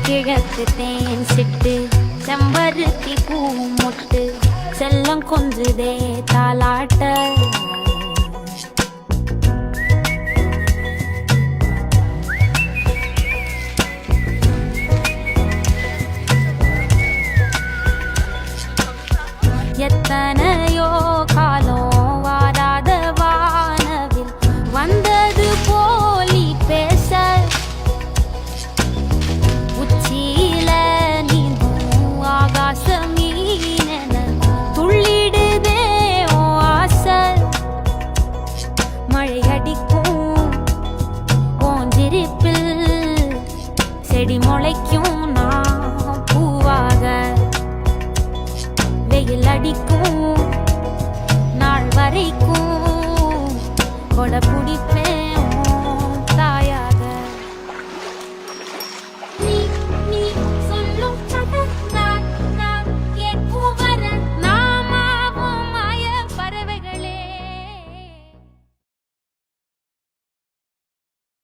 கிழக்கு தேன் சிட்டு செம்பருத்தி பூ முட்டு செல்லம் கொஞ்சுதே தாலாட்ட எத்தனையோ காலம் வாராத வானவில் வந்தது போலி பேச உச்சியில நீந்தும் ஆகாச மீனென துள்ளிடுதே ஓ ஆசை மழை அடிக்கும் ஓஞ்சிருப்பில் செடி முளைக்கும் நான் பூவாக வெயில் அடிக்கும் நாள் வரைக்கும் கொடை பிடிக்கும்